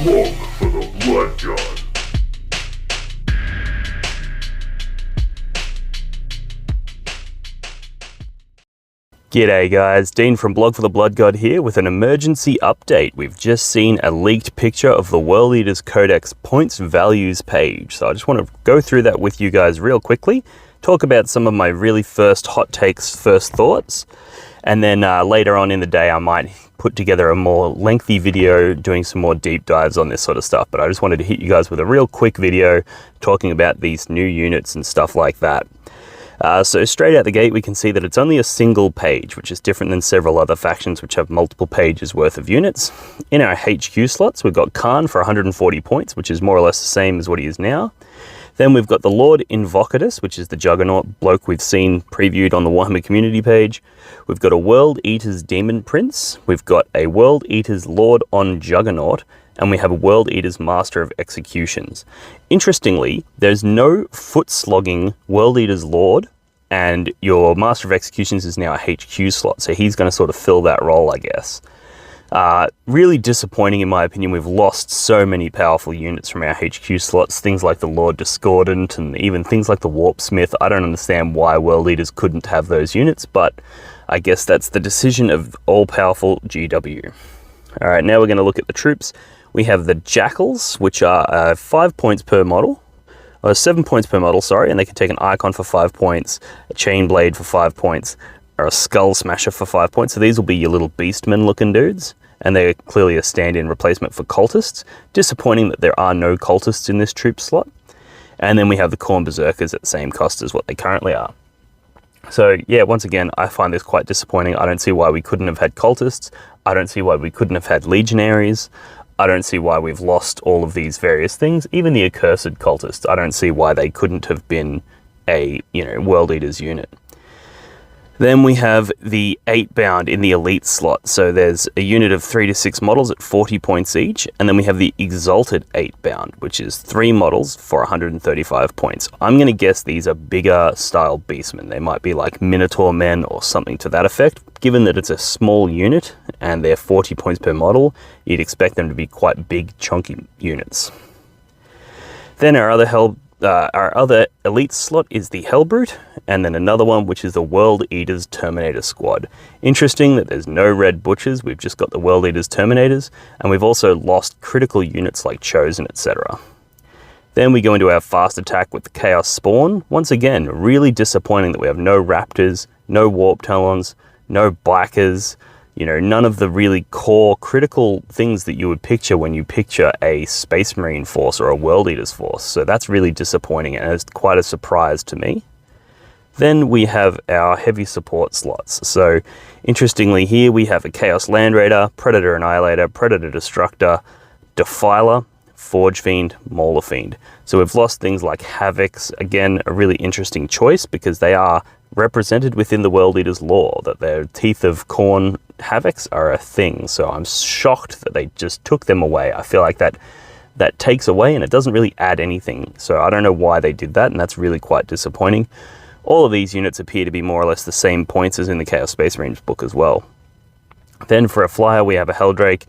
Slog for the Blood God. G'day guys, Dean from Blog for the Blood God here with an emergency update. We've just seen a leaked picture of the World Eaters Codex points values page. So I just want to go through that with you guys real quickly, talk about some of my really first hot takes, first thoughts, and then later on in the day I might put together a more lengthy video doing some more deep dives on this sort of stuff. But I just wanted to hit you guys with a real quick video talking about these new units and stuff like that. So straight out the gate, we can see that it's only a single page, which is different than several other factions which have multiple pages worth of units. In our HQ slots, we've got Khan for 140 points, which is more or less the same as what he is now. Then we've got the Lord Invocatus, which is the Juggernaut bloke we've seen previewed on the Warhammer community page. We've got a World Eaters Demon Prince. We've got a World Eaters Lord on Juggernaut. And we have a World Eaters Master of Executions. Interestingly, there's no foot-slogging World Eaters Lord, and your Master of Executions is now a HQ slot, so he's going to sort of fill that role, I guess. Really disappointing in my opinion. We've lost so many powerful units from our HQ slots, things like the Lord Discordant, and even things like the Warp Smith. I don't understand why World Eaters couldn't have those units, but I guess that's the decision of all-powerful GW. Alright, now we're going to look at the troops. We have the Jackals, which are 5 points per model, or 7 points per model, sorry, and they can take an Icon for 5 points, a Chain Blade for 5 points, or a Skull Smasher for 5 points. So these will be your little Beastmen looking dudes, and they're clearly a stand-in replacement for Cultists. Disappointing that there are no Cultists in this troop slot. And then we have the Khorne Berserkers at the same cost as what they currently are. So yeah, once again, I find this quite disappointing. I don't see why we couldn't have had Cultists. I don't see why we couldn't have had Legionaries. I don't see why we've lost all of these various things. Even the Accursed Cultists, I don't see why they couldn't have been a, World Eaters unit. Then we have the 8 bound in the Elite slot. So there's a unit of 3 to 6 models at 40 points each. And then we have the Exalted 8 bound, which is 3 models for 135 points. I'm going to guess these are bigger style beastmen. They might be like Minotaur men or something to that effect. Given that it's a small unit and they're 40 points per model, you'd expect them to be quite big, chunky units. Then our other elite slot is the Hellbrute, and then another one which is the World Eaters Terminator Squad. Interesting that there's no Red Butchers, we've just got the World Eaters Terminators, and we've also lost critical units like Chosen, etc. Then we go into our fast attack with the Chaos Spawn. Once again, really disappointing that we have no Raptors, no Warp Talons, no Bikers, none of the really core critical things that you would picture when you picture a Space Marine force or a World Eaters force. So that's really disappointing, and it's quite a surprise to me. Then we have our heavy support slots. So interestingly here we have a Chaos Land Raider, Predator Annihilator, Predator Destructor, Defiler, Forge Fiend, Mauler Fiend. So we've lost things like Havocs. Again, a really interesting choice because they are represented within the World Eaters lore, that their Teeth of Khorne Havocs are a thing. So I'm shocked that they just took them away. I feel like that takes away and it doesn't really add anything. So I don't know why they did that, and that's really quite disappointing. All of these units appear to be more or less the same points as in the Chaos Space Marines book as well. Then for a flyer we have a Helldrake.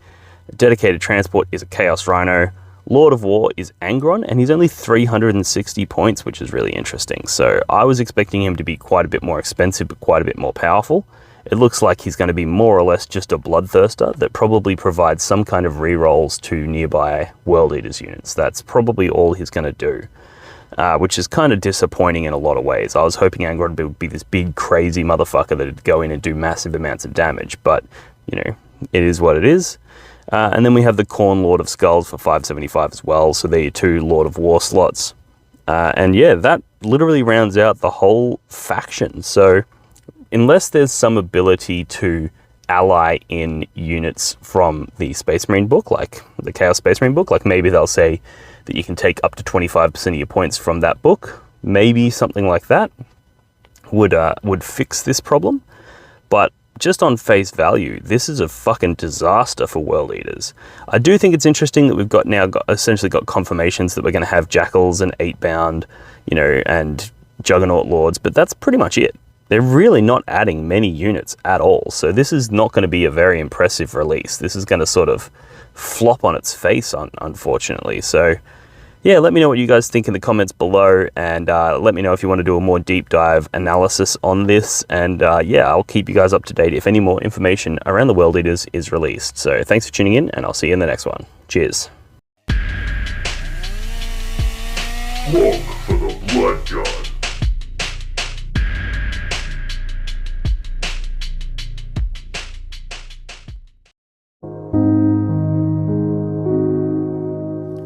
A dedicated transport is a Chaos Rhino. Lord of War is Angron, and he's only 360 points, which is really interesting. So I was expecting him to be quite a bit more expensive, but quite a bit more powerful. It looks like he's going to be more or less just a Bloodthirster that probably provides some kind of rerolls to nearby World Eaters units. That's probably all he's going to do, which is kind of disappointing in a lot of ways. I was hoping Angron would be this big, crazy motherfucker that would go in and do massive amounts of damage, but, it is what it is. And then we have the Khorne Lord of Skulls for 575 as well, so they're your 2 Lord of War slots. And yeah, that literally rounds out the whole faction. So unless there's some ability to ally in units from the Space Marine book, like the Chaos Space Marine book, like maybe they'll say that you can take up to 25% of your points from that book, maybe something like that would fix this problem. But just on face value, this is a fucking disaster for World Eaters. I do think it's interesting that we've essentially got confirmations that we're going to have Jackals and 8 bound, and Juggernaut Lords, but that's pretty much it. They're really not adding many units at all, so this is not going to be a very impressive release. This is going to sort of flop on its face, unfortunately. So yeah, let me know what you guys think in the comments below, and let me know if you want to do a more deep dive analysis on this. And yeah, I'll keep you guys up to date if any more information around the World Eaters is released. So thanks for tuning in, and I'll see you in the next one. Cheers. Look for the blood god.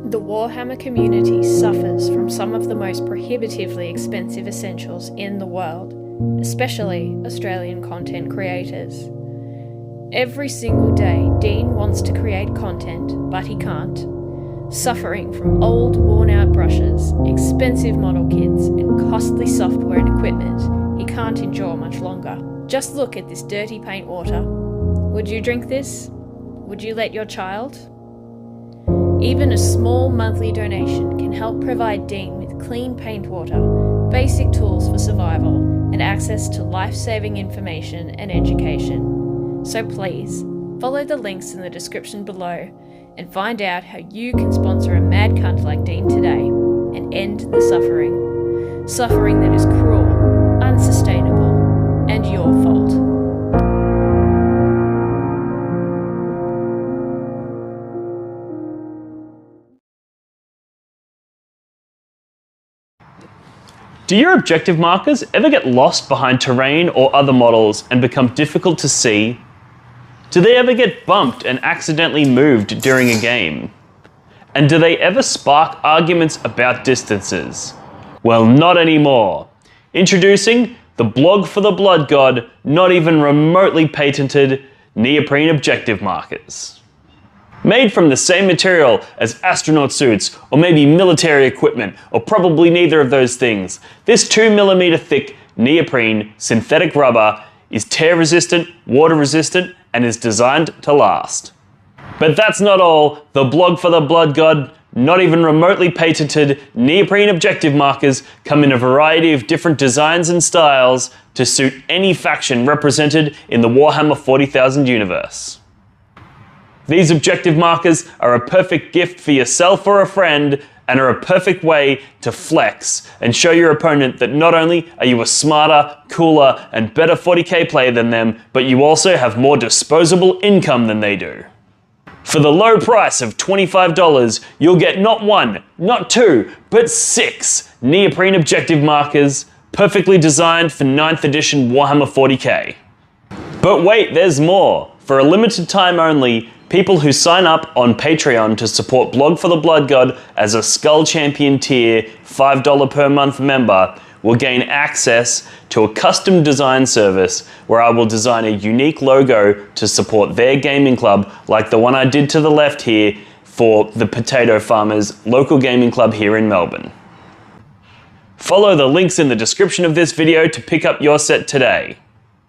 The Warhammer community suffers from some of the most prohibitively expensive essentials in the world, especially Australian content creators. Every single day, Dean wants to create content, but he can't. Suffering from old, worn-out brushes, expensive model kits, and costly software and equipment he can't endure much longer. Just look at this dirty paint water. Would you drink this? Would you let your child? Even a small monthly donation can help provide Dean with clean paint water, basic tools for survival, and access to life-saving information and education. So please, follow the links in the description below and find out how you can sponsor a mad cunt like Dean today and end the suffering. Suffering that is cruel, unsustainable, and your fault. Do your objective markers ever get lost behind terrain or other models and become difficult to see? Do they ever get bumped and accidentally moved during a game? And do they ever spark arguments about distances? Well, not anymore. Introducing the blog for the blood god, not even remotely patented neoprene objective markers. Made from the same material as astronaut suits, or maybe military equipment, or probably neither of those things, this 2mm thick neoprene synthetic rubber is tear resistant, water resistant, and is designed to last. But that's not all. The blog for the blood god, not even remotely patented neoprene objective markers come in a variety of different designs and styles to suit any faction represented in the Warhammer 40,000 universe. These objective markers are a perfect gift for yourself or a friend, and are a perfect way to flex and show your opponent that not only are you a smarter, cooler, and better 40k player than them, but you also have more disposable income than they do. For the low price of $25, you'll get not one, not two, but 6 neoprene objective markers, perfectly designed for 9th edition Warhammer 40k. But wait, there's more. For a limited time only, people who sign up on Patreon to support Blog for the Blood God as a Skull Champion tier $5 per month member will gain access to a custom design service where I will design a unique logo to support their gaming club, like the one I did to the left here for the Potato Farmers local gaming club here in Melbourne. Follow the links in the description of this video to pick up your set today.